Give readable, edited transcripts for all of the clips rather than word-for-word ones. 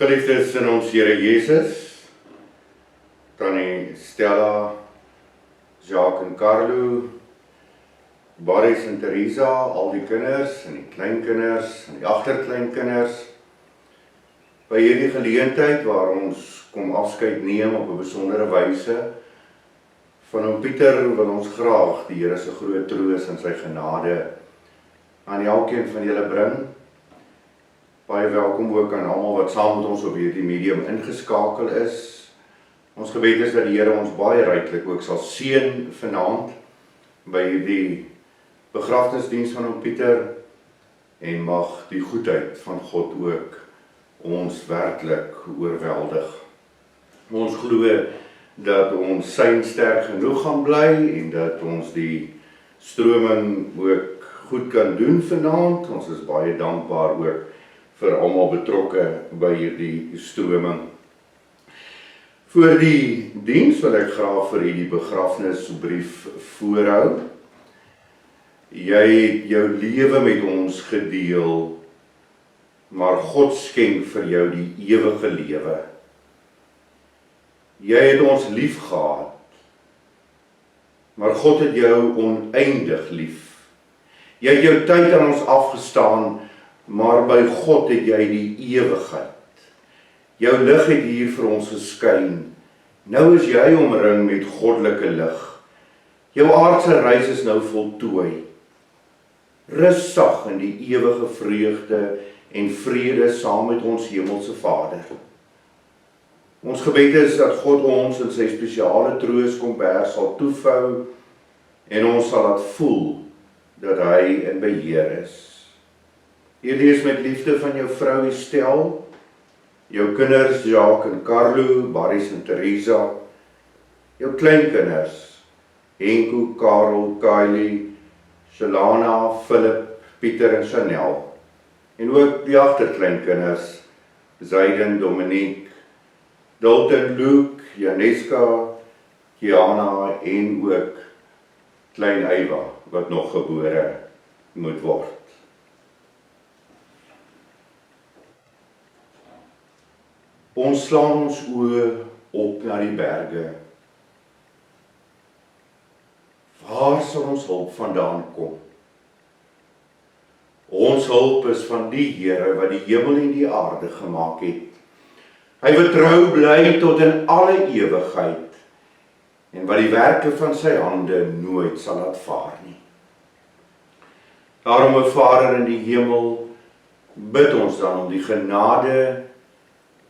Geliefdes in ons Here Jesus, Tannie Stella, Jacques en Carlo, Boris en Teresa, al die kinders en die kleinkinders en die agterkleinkinders, by hierdie geleentheid waar ons kom afskeid neem op 'n besondere wyse van oom Pieter, wil ons graag die Here se groot troos en sy genade aan elkeen van julle bring. Baie welkom ook aan almal wat saam met ons op hierdie medium ingeskakel is. Ons gebed is dat die Here ons baie ryklik ook sal seën vanaand by hierdie begrafnisdiens van oom Pieter, en mag die goedheid van God ook ons werklik oorweldig. Ons glo dat ons sein sterk genoeg gaan bly en dat ons die stroming ook goed kan doen vanaand. Ons is baie dankbaar ook vir almal betrokke by hierdie stroming. Voor die diens wil ek graag vir hierdie begrafnisbrief voorhou. Jy het jou lewe met ons gedeel, maar God skenk vir jou die ewige lewe. Jy het ons lief gehad, maar God het jou oneindig lief. Jy het jou tyd aan ons afgestaan, maar by God het jy die ewigheid. Jou lig het hier vir ons geskyn. Nou is jy omring met goddelike lig. Jou aardse reis is nou voltooi. Rus sag in die ewige vreugde en vrede saam met ons hemelse Vader. Ons gebed is dat God ons in sy spesiale troos kombers sal toevou en ons sal laat voel dat hy in beheer is. Jy lees met liefde van jou vrou Estel, jou kinders Jacques en Carlo, Boris en Teresa, jou kleinkinders Henko, Karel, Kylie, Shalana, Philip, Pieter en Chanel, en ook die agterkleinkinders Zaiden, Dominique, Dalton, Luke, Janeska, Kiana en ook klein Eva wat nog gebore moet word. Ons slaan ons oë op na die berge. Waar sal ons hulp vandaan kom? Ons hulp is van die Here wat die hemel en die aarde gemaak het. Hy wat trou bly tot in alle ewigheid en wat die werke van sy hande nooit sal laat vaar nie. Daarom, o Vader in die hemel, bid ons dan om die genade,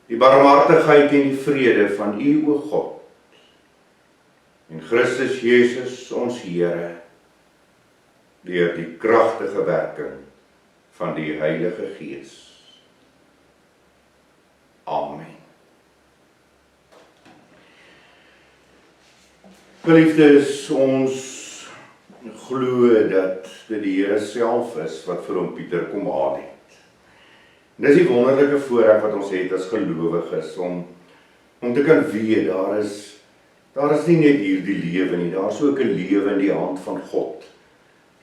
die barmhartigheid en die vrede van U, o God, en Christus Jesus, ons Here, deur die kragtige werking van die Heilige Gees. Amen. Geliefdes, ons glo dat dit die Here self is wat vir oom Pieter kom haal het. Dis die wonderlike voorreg wat ons het as gelowiges om te kan weet, daar is nie net hierdie lewe nie, daar is ook 'n lewe in die hand van God,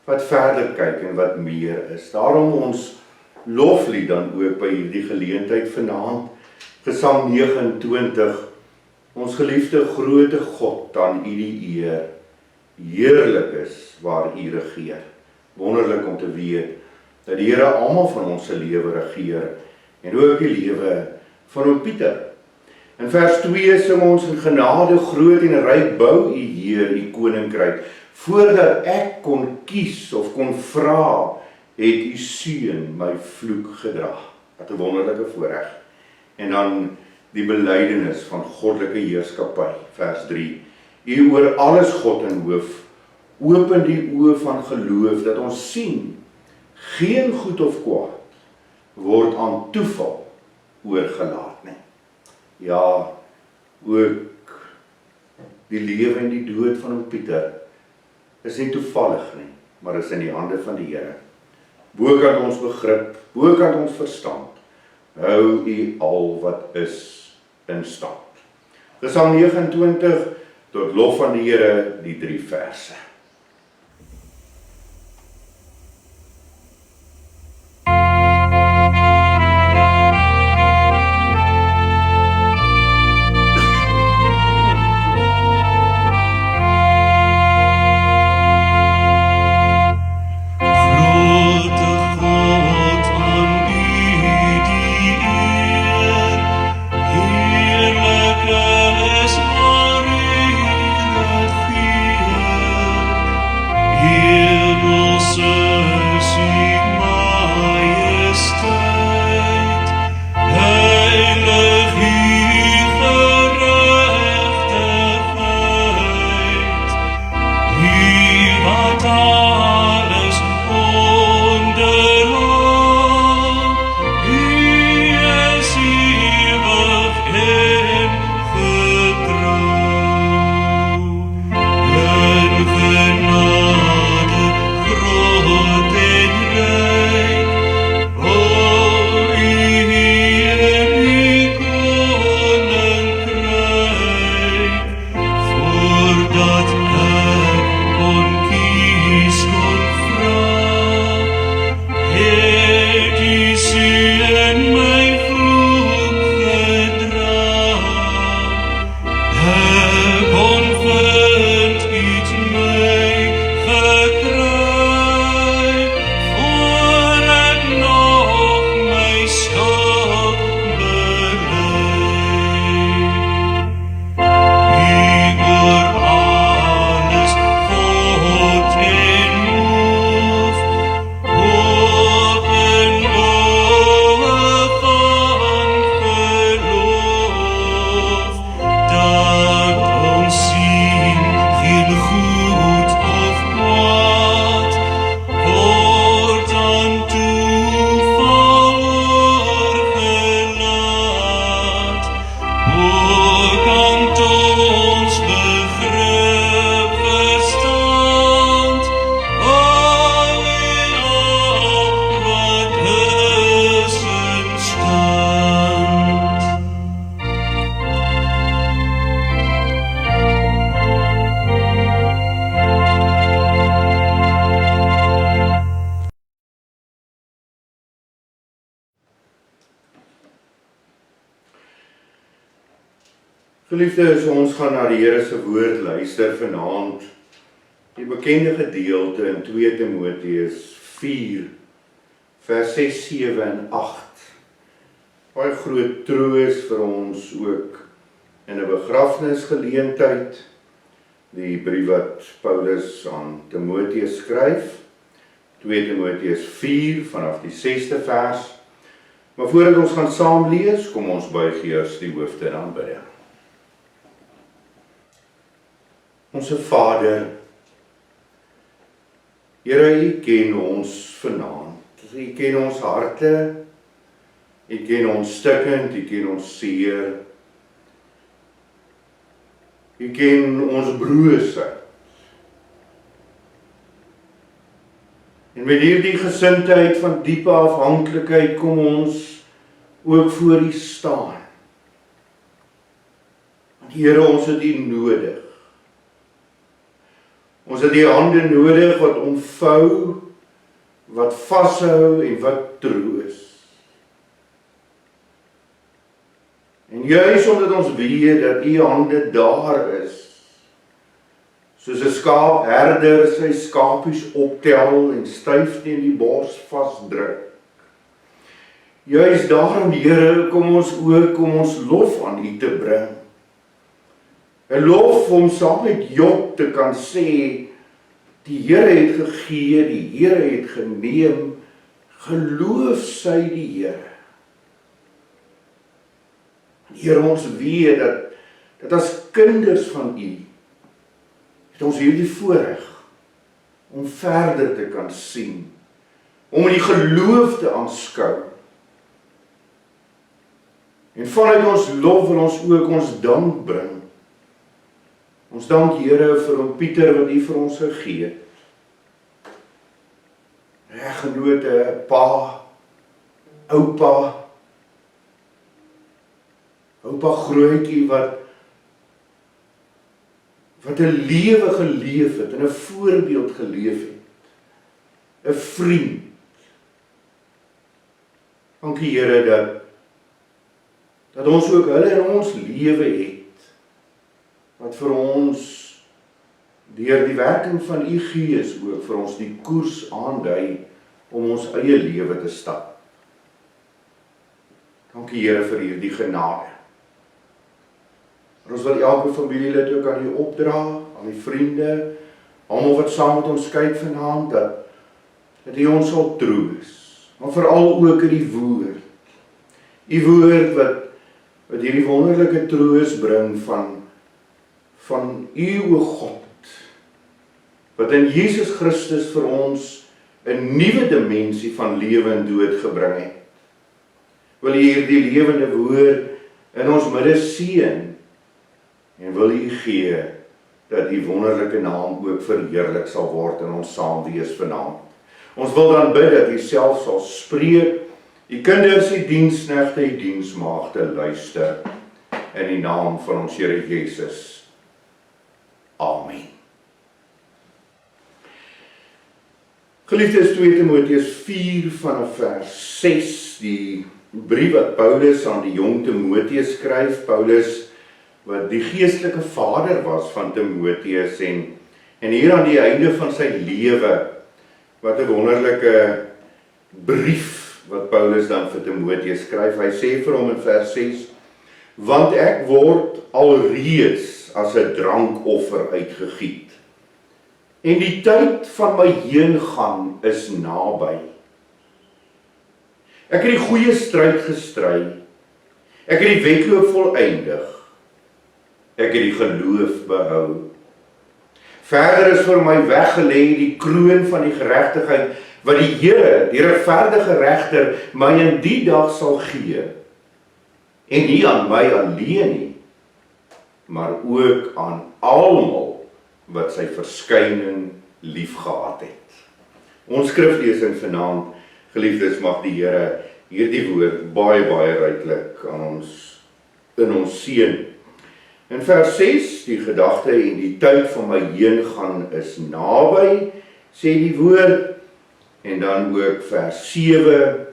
wat verder kyk en wat meer is. Daarom ons loflied dan ook by hierdie geleentheid vanaand, Gesang 29, ons geliefde groote God, aan U die eer, heerlik is waar U regeer. Wonderlik om te weet, dat die Here almal van ons se lewe regeer, en ook die lewe van oom Pieter. In vers 2 sing ons in genade groot en ryk bou U Heer U koninkryk. Voordat ek kon kies of kon vra, het U seun my vloek gedra. Wat 'n wonderlike voorreg. En dan die belydenis van goddelike heerskappy, vers 3. U oor alles God en hoof, open die oë van geloof, dat ons sien, geen goed of kwaad word aan toeval oorgelaat nie. Ja, ook die lewe en die dood van oom Pieter is nie toevallig nie, maar is in die hande van die Here. Bokant ons begrip, bokant ons verstand, hou U al wat is in stand. Gesang 29, tot lof van die Here, die 3 verse. Geliefdes, ons gaan na die Here se woord luister vanaand. Die bekende gedeelte in 2 Timoteus 4, vers 6, 7 en 8. Baie groot troos vir ons ook in 'n begrafnisgeleentheid. Die brief wat Paulus aan Timoteus skryf, 2 Timoteus 4 vanaf die 6de vers. Maar voordat ons gaan saam lees, kom ons buig eers die hoofde en aanbidding. Onse Vader, Here, U ken ons vanaand. U ken ons harte, U ken ons stikkend, U ken ons seer. U ken ons broosheid. En met hierdie gesindheid van diepe afhanklikheid kom ons ook voor U staan. Want Here, ons het U nodig. Ons het die hande nodig wat omvou, wat vashou en wat troos. En juis omdat ons weet dat U hande daar is, soos 'n skaapherder sy skapies optel en styf teen die bors vasdruk. Juis daarom, Here, kom ons lof aan U te bring. 'n lof om saam met Job te kan sê, die Here het gegee, die Here het geneem, geloof sy die Here. Here, ons weet dat as kinders van U, het ons hierdie voorreg om verder te kan sien, om in die geloof te aanskou. En vanuit ons lof wil ons ook ons dank bring. Ons dank Here vir hom Pieter wat U vir ons gegee het. Eggenote, pa, oupa grootjie wat 'n lewe geleef het en 'n voorbeeld geleef het. 'n vriend. Dankie Here dat ons ook hulle in ons lewe het, wat vir ons deur die werking van U Gees ook vir ons die koers aandui om ons eie lewe te stap. Dankie Here vir hierdie genade. En ons wil elke familielid ook aan U opdra, aan die vriende, almal wat saam met ons kyk vanaand, dat U ons sal troos, maar veral ook in die woord. U woord wat hierdie wonderlike troos bring van U, o God, wat in Jesus Christus vir ons 'n nuwe dimensie van lewe en dood gebring het. Wil U hierdie lewende woord in ons midde seën en wil U gee dat U wonderlike naam ook verheerlik sal word in ons saam wees vanaand. Ons wil dan bid dat U self sal spreek, U kinders, U diensknegte, U diensmaagde luister in die naam van ons Here Jesus. Amen. Geliefdes, 2 Timoteus 4 vanaf vers 6, die brief wat Paulus aan die jong Timoteus skryf, Paulus wat die geestelike vader was van Timoteus en hier aan die einde van sy lewe, wat 'n wonderlike brief wat Paulus dan vir Timoteus skryf. Hy sê vir hom in vers 6, want ek word alreeds as 'n drankoffer uitgegiet, en die tyd van my heengaan is naby. Ek het die goeie stryd gestry, ek het die wedloop volëindig, ek het die geloof behou. Verder is vir my weggelê die kroon van die geregtigheid, wat die Here, die regverdige regter, my in die dag sal gee, en nie aan my alleen nie, maar ook aan almal wat sy verskyning liefgehad het. Ons skriflesing vanaand, geliefdes, mag die Here hierdie woord baie ryklik aan ons in ons seën. In vers 6, die gedagte en die tyd van my heengaan is naby, sê die woord. En dan ook vers 7,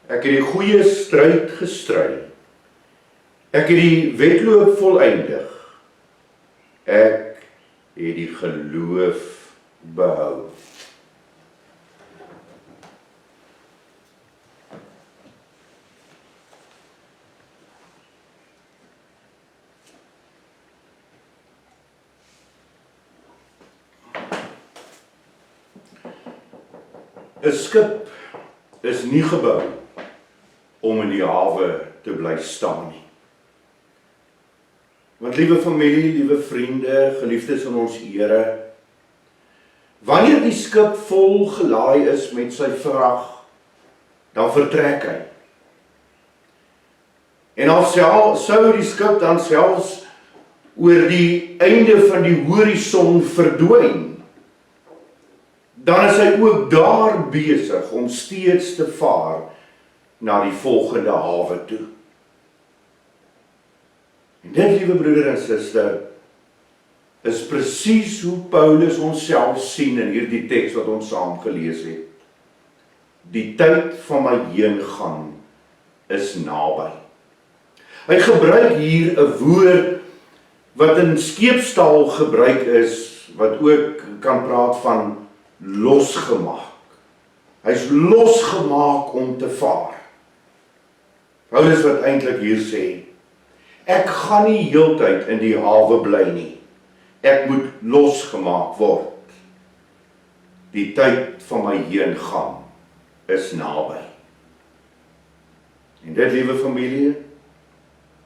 ek het die goeie stryd gestry. Ek het die wedloop voleindig. Ek het die geloof behou. Een skip is nie gebou om in die hawe te bly staan nie. Want liewe familie, liewe vriende, geliefdes in ons Here, wanneer die skip vol gelaai is met sy vrag, dan vertrek hy. En al sou die skip dan selfs oor die einde van die horison verdwyn, dan is hy ook daar besig om steeds te vaar na die volgende hawe toe. En dit, liewe broeder en suster, is presies hoe Paulus onsself sien in hierdie teks wat ons saam gelees het. Die tyd van my heengaan is naby. Hy gebruik hier 'n woord wat in skeepstaal gebruik is, wat ook kan praat van losgemaak. Hy is losgemaak om te vaar. Paulus wat eintlik hier sê, ek gaan nie heeltyd in die hawe bly nie. Ek moet losgemaak word. Die tyd van my heengaan is naby. En dit, liewe familie,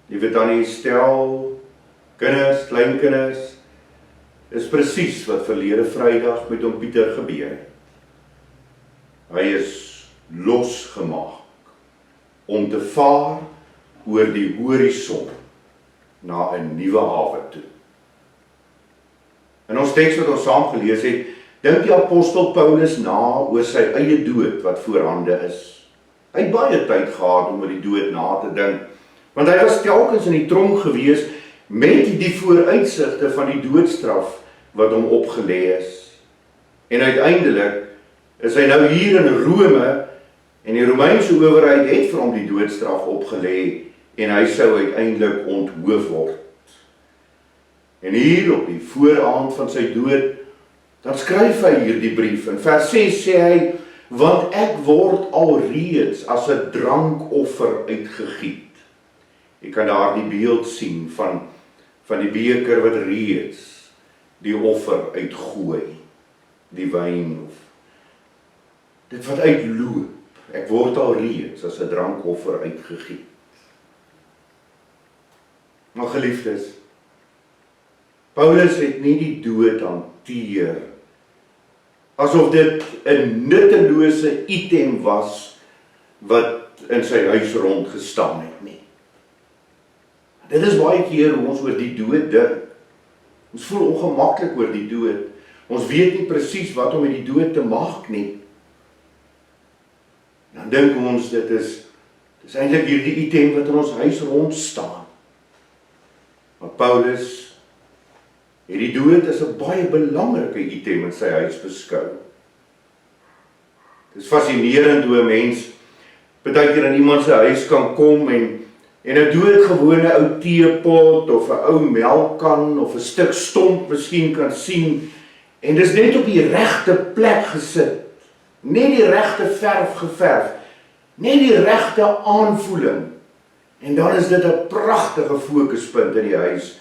liewe Tannie Estel, kinders, kleinkinders, is presies wat verlede Vrydag met hom Pieter gebeur het. Hy is losgemaak om te vaar oor die horison na 'n nuwe hawe toe. In ons teks wat ons saam gelees het, dink die apostel Paulus na oor sy eie dood wat voorhande is. Hy het baie tyd gehad om oor die dood na te dink, want hy was telkens in die tronk gewees met die vooruitsigte van die doodstraf wat hom opgelê is. En uiteindelik is hy nou hier in Rome, en die Romeinse owerheid het vir hom die doodstraf opgelê, en hy sou uiteindelik onthoof word. En hier op die vooraand van sy dood, dan skryf hy hierdie brief. In vers 6 sê hy, want ek word alreeds as 'n drankoffer uitgegiet. Jy kan daar die beeld sien van die beker wat reeds die offer uitgooi, die wyn of dit wat uitloop. Ek word alreeds as 'n drankoffer uitgegiet. Maar geliefdes, Paulus het nie die dood hanteer asof dit 'n nuttelose item was wat in sy huis rondgestaan het nie. Dit is baie keer hoe ons oor die dood dink. Ons voel ongemaklik oor die dood. Ons weet nie presies wat om met die dood te maak nie. Dan dink ons dit is eintlik hierdie item wat in ons huis rond staan. Maar Paulus het die dood as 'n baie belangrike item in sy huis beskou. Dit is fascinerend hoe 'n mens baie keer in iemand se huis kan kom en 'n doodgewone ou teepot of 'n ou melkkan of 'n stuk stomp miskien kan sien, en dis net op die regte plek gesit, net die regte verf geverf, net die regte aanvoeling, en dan is dit 'n pragtige fokuspunt in die huis,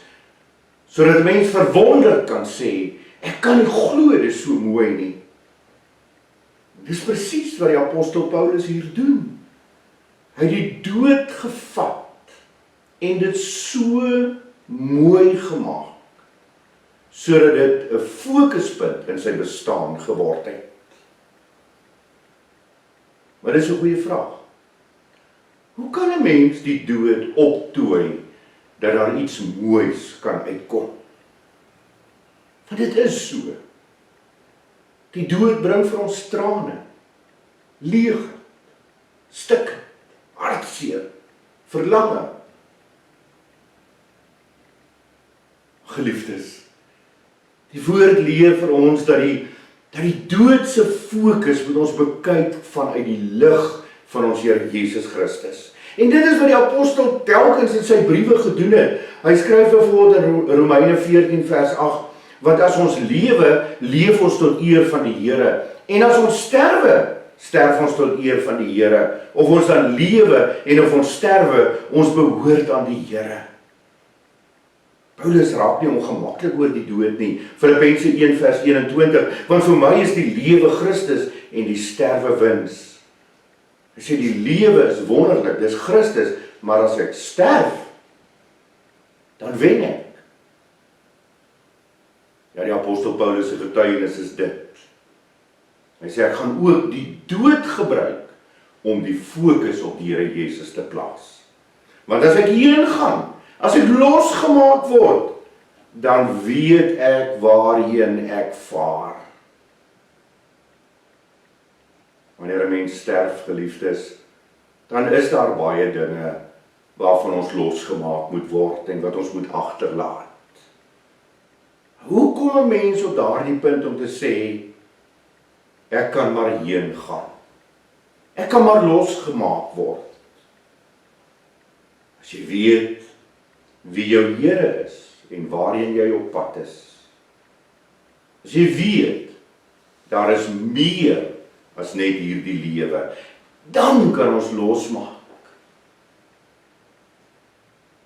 sodat 'n mens verwonderd kan sê, ek kan nie glo dit is so mooi nie. Dis presies wat die apostel Paulus hier doen. Hy het die dood gevat en dit so mooi gemaak, sodat dit 'n fokuspunt in sy bestaan geword het. Maar dit is 'n goeie vraag. Hoe kan 'n mens die dood optooi, dat daar iets moois kan uitkom? Want dit is so. Die dood bring vir ons trane, leegte, stikke, hartseer, verlange. Geliefdes, die woord leer vir ons dat die doodse fokus moet ons bekyk vanuit die lig van ons Here Jesus Christus. En dit is wat die apostel telkens in sy briewe gedoen het. Hy skryf bijvoorbeeld in Romeine 14 vers 8, want as ons lewe, leef ons tot eer van die Here. En as ons sterwe, sterf ons tot eer van die Here. Of ons dan lewe en of ons sterwe, ons behoort aan die Here. Paulus raak nie ongemaklik oor die dood nie. Filippense 1 vers 21, want vir my is die lewe Christus en die sterwe wins. Hy sê die lewe is wonderlik, dis Christus, maar as ek sterf, dan wen ek. Ja, die apostel Paulus se getuienis is dit. Hy sê ek gaan ook die dood gebruik om die fokus op die Here Jesus te plaas. Want as ek hierin gaan, as ek losgemaak word, dan weet ek waarheen ek vaar. Wanneer 'n mens sterf, geliefdes, dan is daar baie dinge waarvan ons losgemaak moet word en wat ons moet agterlaat. Hoe kom 'n mens op daardie punt om te sê, ek kan maar heen gaan? Ek kan maar losgemaak word. As jy weet wie jou Here is en waarheen jy op pad is. As jy weet, daar is meer as net hierdie lewe, dan kan ons losmaak.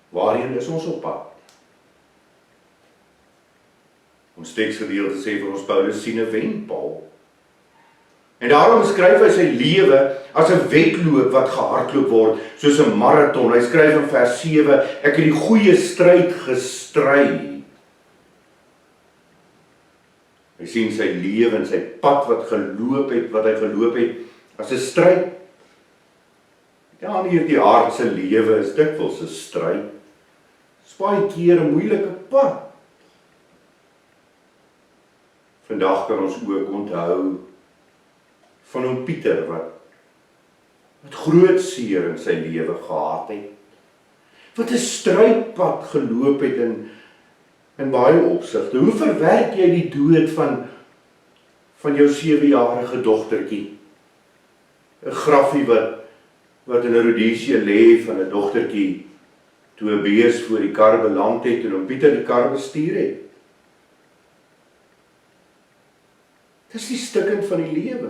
Waarheen is ons op pad? Ons teksgedeelte sê vir ons Paulus sien 'n wenpaal. En daarom beskryf hy sy lewe as 'n wedloop wat gehardloop word, soos 'n marathon. Hy skryf in vers 7, ek het die goeie stryd gestry. Hy sien sy lewe en sy pad wat hy geloop het, as 'n stryd. Ja, en hierdie aardse lewe is dikwels 'n stryd. Baie keer 'n moeilike pad. Vandag kan ons ook onthou van oom Pieter wat groot seer in sy lewe gehad het. Wat 'n strydpad geloop het in baie opsigte. Hoe verwerk jy die dood van jou 7-jarige dogtertjie? 'n Graffie wat in Rhodesië lê van 'n dogtertjie toe 'n bees voor die kar beland het en oom Pieter die kar bestuur het. Dis die stukkend van die lewe.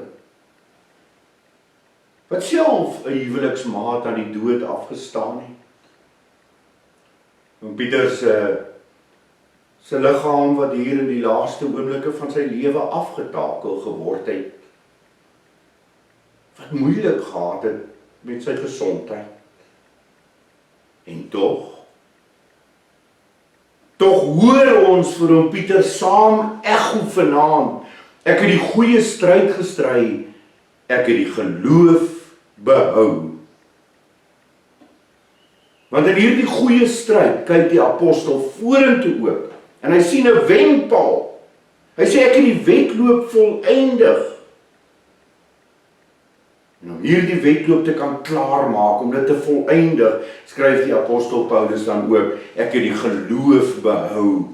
Wat self 'n huweliksmaat aan die dood afgestaan het. Oom Pieter se liggaam wat hier in die laaste oomblikke van sy lewe afgetakel geword het. Wat moeilik gehad het met sy gesondheid. En tog hoor ons vir oom Pieter saam ekho vanaand. Ek het die goeie stryd gestry, ek het die geloof behou. Want in hierdie goeie stryd kyk die apostel vorentoe ook, en hy sien 'n wenpaal. Hy sê ek het die wedloop volëindig. En om hierdie wedloop te kan klaarmaak, om dit te volëindig, skryf die apostel Paulus dan ook, ek het die geloof behou.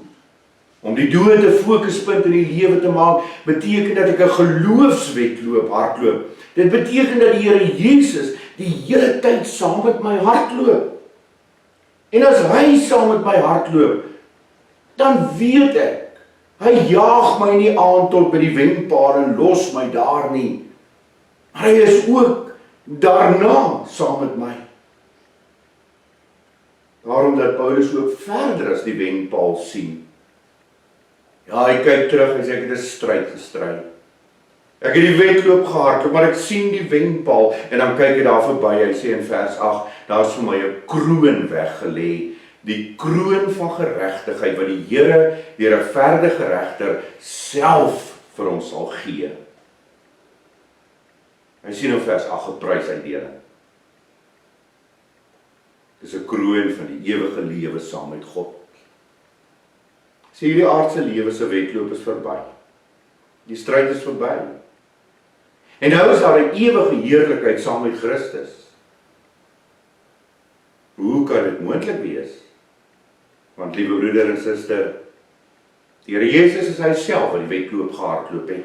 Om die dood 'n fokuspunt in die lewe te maak, beteken dat ek 'n geloofswedloop hardloop. Dit beteken dat die Here Jesus die hele tyd saam met my hardloop. En as hy saam met my hardloop, dan weet ek, hy jaag my nie aan tot by die wenpaal en los my daar nie. Maar hy is ook daarna saam met my. Daarom dat Paulus ook verder as die wenpaal sien. Ja, hy kyk terug en sê ek het 'n stryd gestry. Ek het die wedloop gehardloop, maar ek sien die wenpaal en dan kyk hy daar verby. Hy sê in vers 8, daar is vir my 'n kroon weggelê, die kroon van geregtigheid wat die Here, die regverdige regter, self vir ons sal gee. Hy sien in vers 8 geprysuitdeling. Dis 'n kroon van die ewige lewe saam met God. Sê hierdie aardse lewe se wedloop is verby. Die stryd is verby. En nou is daar 'n ewige heerlikheid saam met Christus. Hoe kan dit moontlik wees? Want liewe broeder en suster, die Here Jesus is hy self wat die wedloop gehardloop het.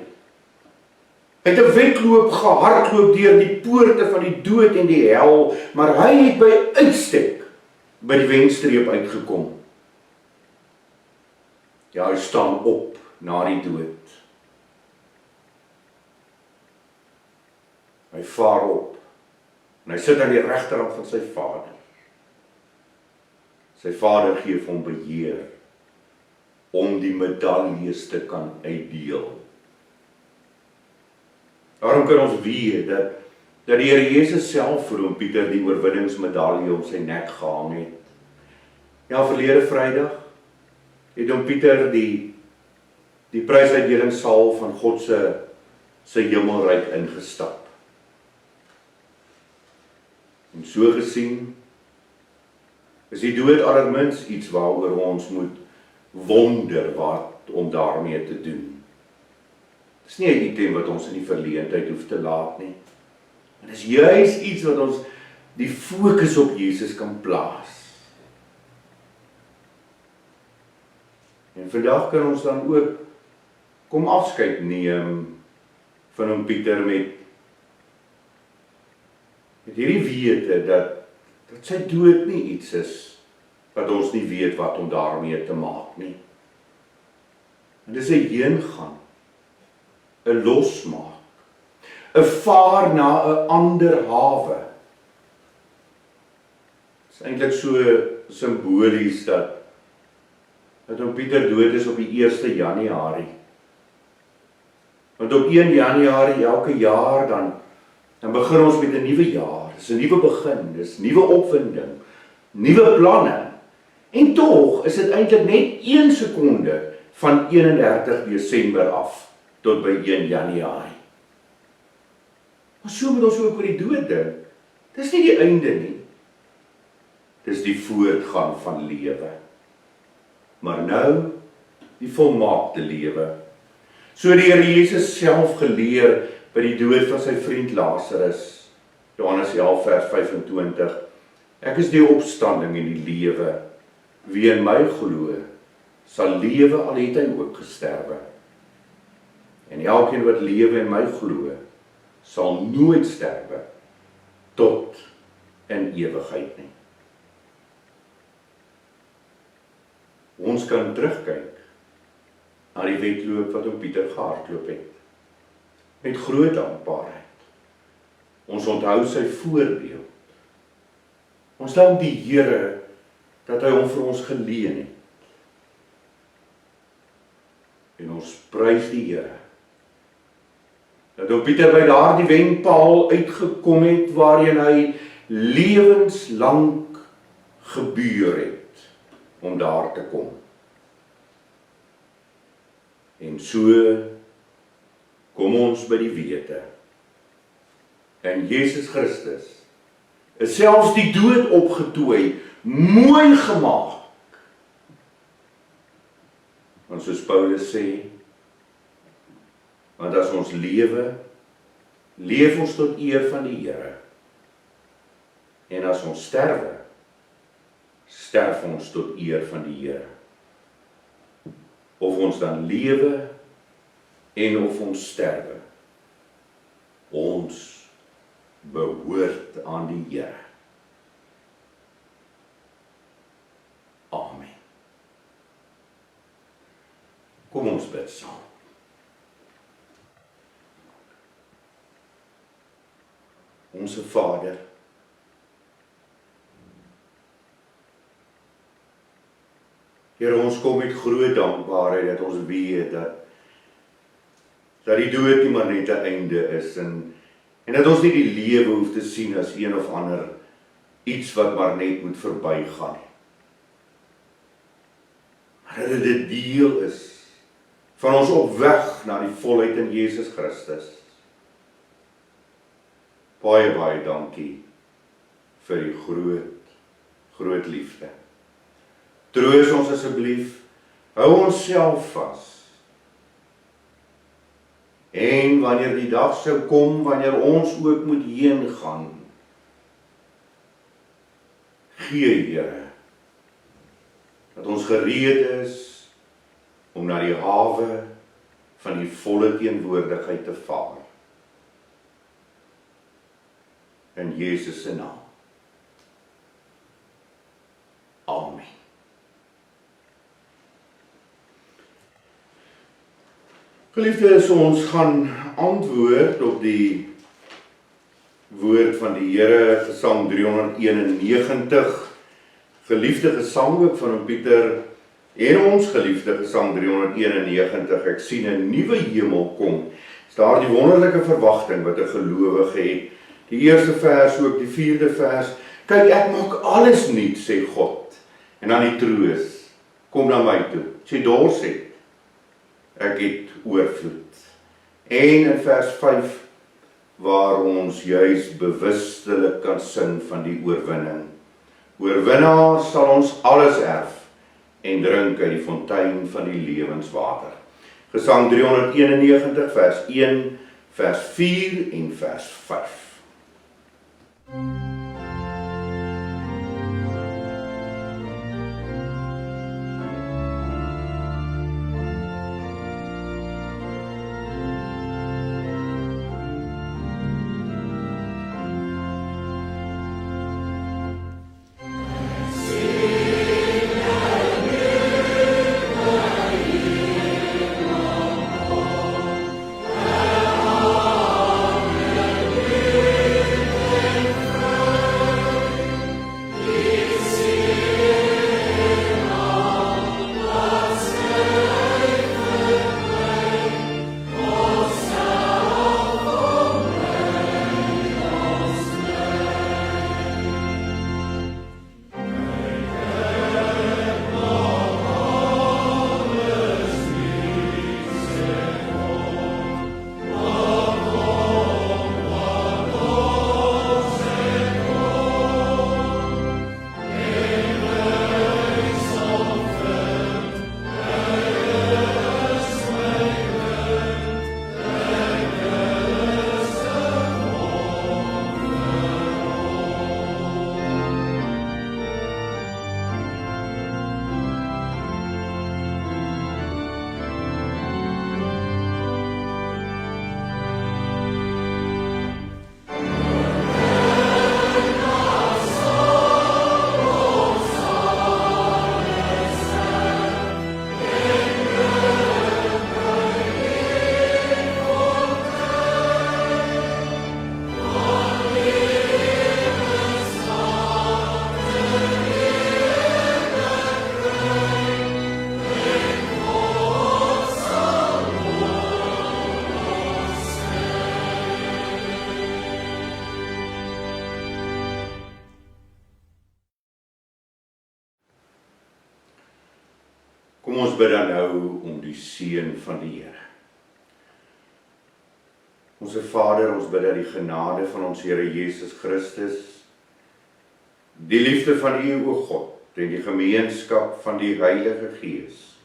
Hy het 'n wedloop gehardloop deur die poorte van die dood en die hel, maar hy het by uitstek by die wenstreep uitgekom. Ja, hy staan op na die dood. Hy vaar op en hy sit aan die regterhand van sy Vader. Sy Vader gee vir hom beheer om die medaljes te kan uitdeel. Daarom kan ons weet dat die Here Jesus self vir hom Pieter die oorwinningsmedalje om sy nek gehang het. Ja, verlede Vrydag het hom Pieter die prysuitdelingssaal van God se hemelryk ingestap. En so gesien is die dood allermins iets waaroor ons moet wonder wat om daarmee te doen. Dit is nie 'n item wat ons in die verleentheid hoef te laat nie. Dit is juis iets wat ons die fokus op Jesus kan plaas. En vandag kan ons dan ook kom afskeid neem van hom Pieter met hierdie wete dat sy dood nie iets is wat ons nie weet wat om daarmee te maak nie. En dis 'n heengaan, 'n losmaak, 'n vaar na 'n ander hawe. Dit is eintlik so simbolies dat hom Pieter dood is op die 1 Januarie. Want op 1 Januarie elke jaar dan begin ons met 'n nuwe jaar. Dis 'n nuwe begin, dis nuwe opwinding, nuwe planne. En tog is dit eintlik net 1 sekonde van 31 Desember af tot by 1 Januarie. Maar so moet ons ook oor die dood dink. Dis nie die einde nie. Dis die voortgang van lewe. Maar nou die volmaakte lewe. So die Here Jesus self geleer by die dood van sy vriend Lazarus. Johannes 11 vers 25. Ek is die opstanding en die lewe. Wie in my glo, sal lewe al het hy ook gesterwe. En elkeen wat lewe in my glo, sal nooit sterwe tot in ewigheid nie. Ons kan terugkyk na die wedloop wat hom Pieter gehardloop het. Met groot dankbaarheid. Ons onthou sy voorbeeld. Ons dank die Here dat hy hom vir ons geleen het. En ons prys die Here dat hom Pieter by daardie wenpaal uitgekom het waarin hy lewenslang gebuur het om daar te kom. En so kom ons by die wete. En Jesus Christus is selfs die dood opgetooi, mooi gemaak. Want soos Paulus sê, want as ons lewe, leef ons tot eer van die Here. En as ons sterwe, sterf ons tot eer van die Here. Of ons dan lewe en of ons sterwe, ons behoort aan die Here. Amen. Kom ons bid saam. Onse Vader, Here, ons kom met groot dankbaarheid dat ons weet dat die dood nie maar net 'n einde is en dat ons nie die lewe hoef te sien as een of ander iets wat maar net moet verbygaan. Maar dat dit deel is van ons op weg na die volheid in Jesus Christus. Baie, baie dankie vir die groot liefde. Troos ons asseblief, hou ons self vas. En wanneer die dag sou kom, wanneer ons ook moet heen gaan, gee Here, dat ons gereed is om na die hawe van die volle teenwoordigheid te vaar. in Jesus se naam. Amen. Geliefdes, ons gaan antwoord op die woord van die Here, Gesang 391, geliefde gesang ook van Pieter, en ons geliefde Gesang 391, ek sien 'n nuwe hemel kom. Is daar die wonderlike verwagting wat 'n gelowige het. Die eerste vers, ook die 4de vers, kyk, ek maak alles nuut, sê God, en dan die troos, kom na my toe, as jy dors het, ek het oorvloed. En in vers 5, waar ons juis bewustelik kan sing van die oorwinning. Oorwinnaar sal ons alles erf en drink uit die fontein van die lewenswater. Gesang 391 vers 1, vers 4 en vers 5. Kom ons bid dan nou om die seën van die Here. Onse Vader, ons bid dat die genade van ons Here Jesus Christus, die liefde van U, o God, en die gemeenskap van die Heilige Gees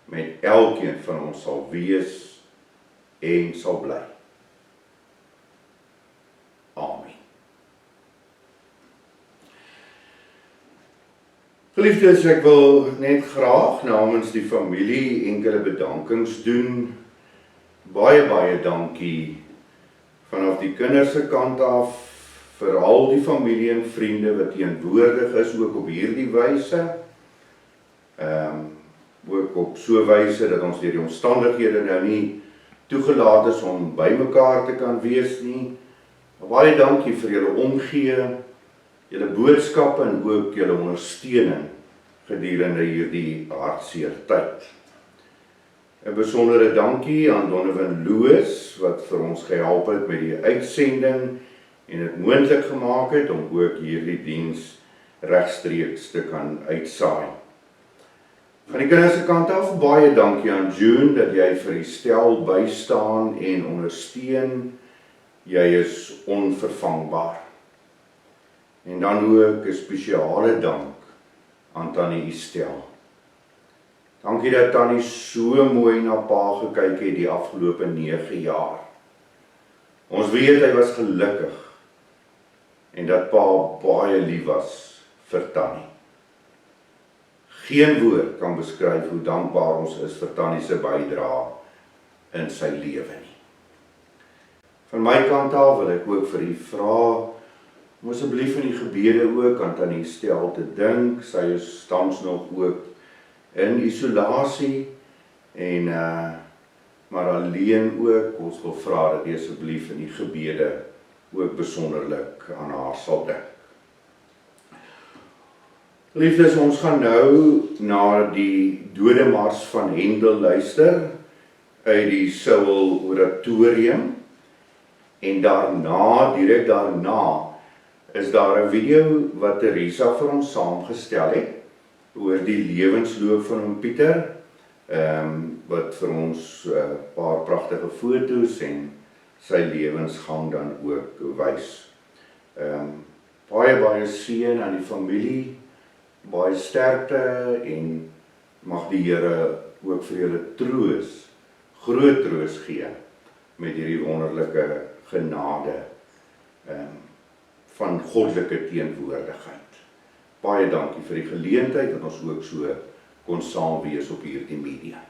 met elkeen van ons sal wees en sal bly. Amen. Geliefdes, ek wil net graag namens die familie enkele bedankings doen. Baie dankie vanaf die kinders se kant af vir al die familie en vriende wat teenwoordig is, ook op hierdie wyse. Ook op so wyse dat ons deur die omstandighede nou nie toegelaat is om by mekaar te kan wees nie. Baie dankie vir julle omgee, julle boodskappe en ook julle ondersteuning gedurende hierdie hartseer tyd. 'n Besondere dankie aan Donovan Loos wat vir ons gehelp het met die uitsending en dit moontlik gemaak het om ook hierdie diens regstreeks te kan uitsaai. Van die kinders se kant af baie dankie aan June dat jy vir die stel bystaan en ondersteun. Jy is onvervangbaar. En dan ook 'n spesiale dank aan Tannie Estel. Dankie dat Tannie so mooi na pa gekyk het die afgelope 9 jaar. Ons weet hy was gelukkig en dat pa baie lief was vir Tannie. Geen woord kan beskryf hoe dankbaar ons is vir Tannie se bydrae in sy lewe nie. Van my kant af wil ek ook vir u vra om asseblief in die gebede ook aan Tannie Stel te dink. Sy is tans nog ook in isolasie en maar alleen ook. Ons wil vra dat jy asseblief in die gebede ook besonderlik aan haar sal dink. Liefdes, ons gaan nou na die Dodemars van Handel luister uit die Sowel Oratorium en daarna, direk daarna, is daar 'n video wat Teresa vir ons saamgestel het oor die lewensloop van hom Pieter, wat vir ons 'n paar pragtige foto's en sy lewensgang dan ook wys. Baie seën aan die familie, baie sterkte en mag die Here ook vir julle troos, groot troos gee met hierdie wonderlike genade van goddelike teenwoordigheid. Baie dankie vir die geleentheid dat ons ook so kon saam wees op hierdie media.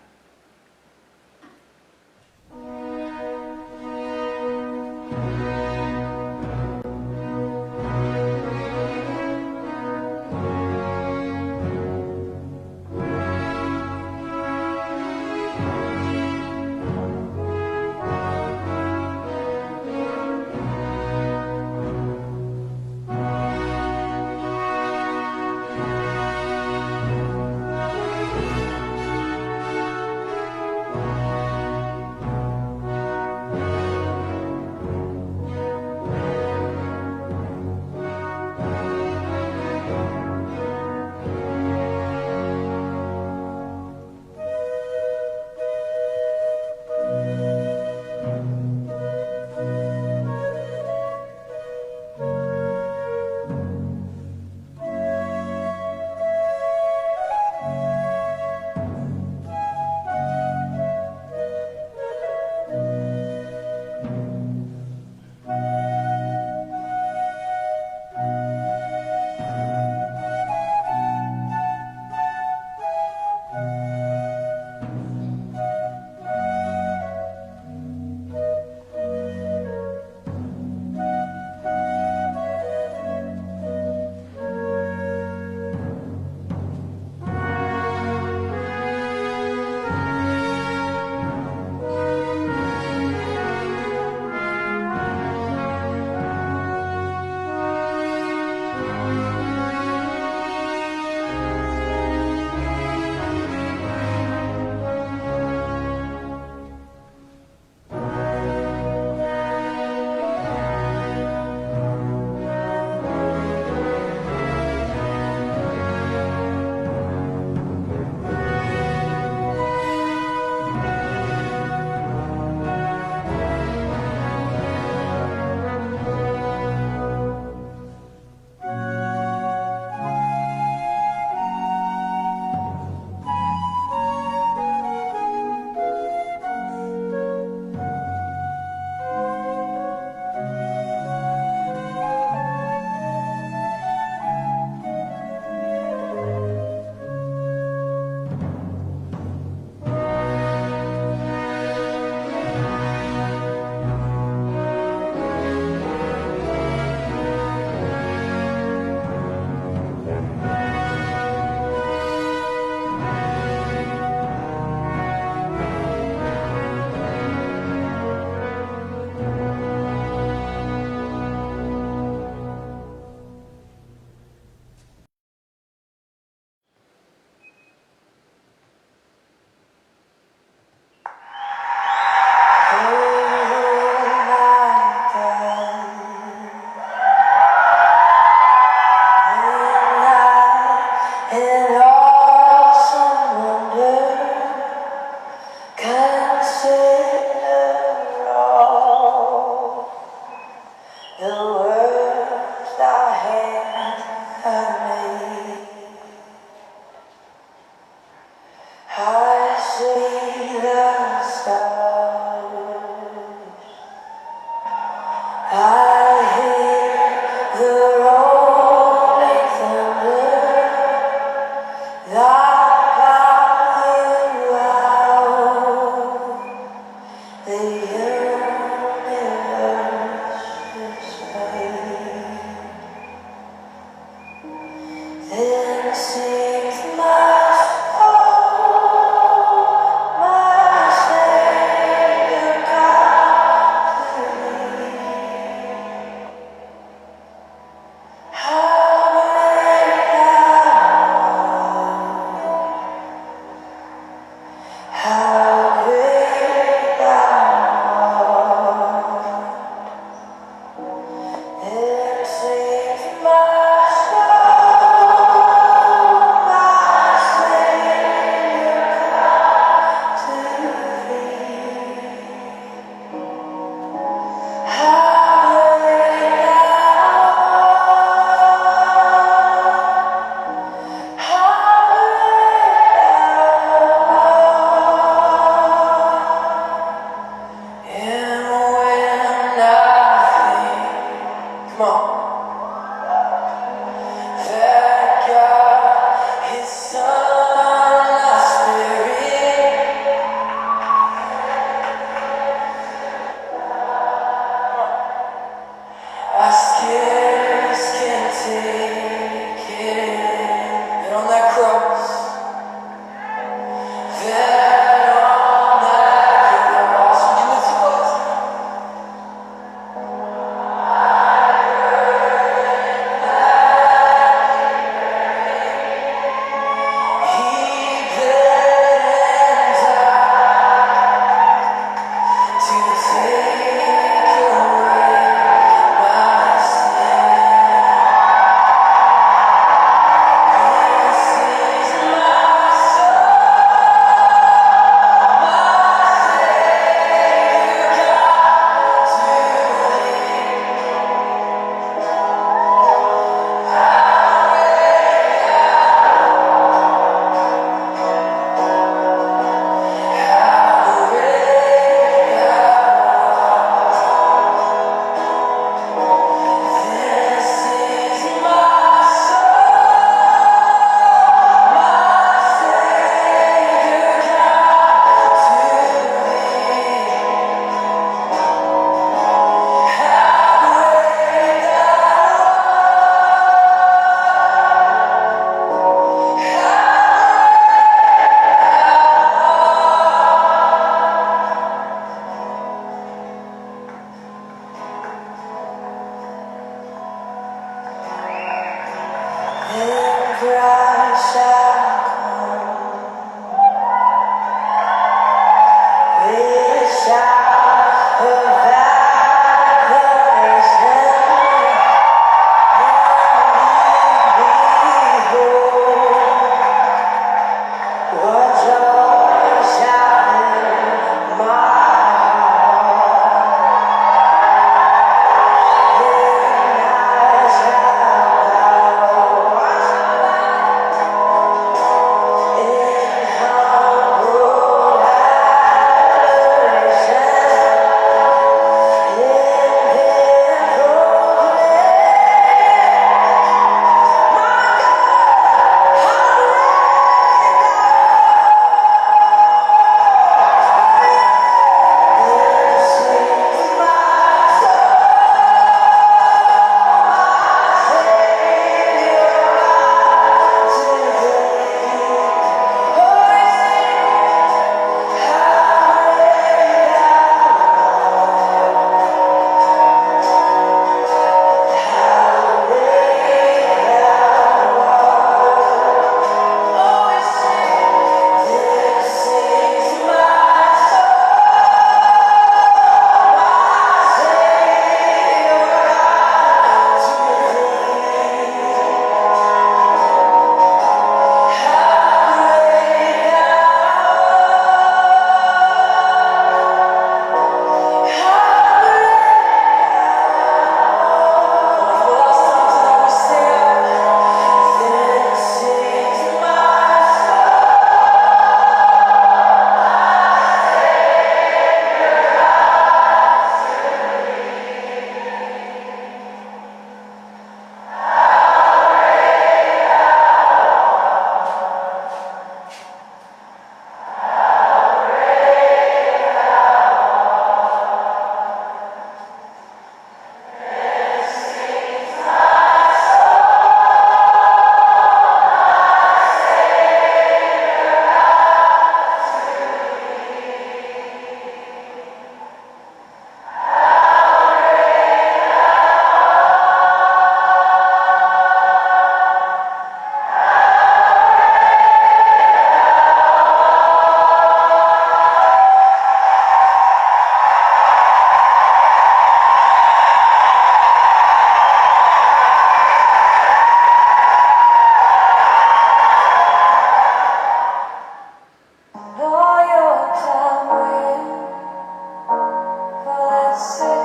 say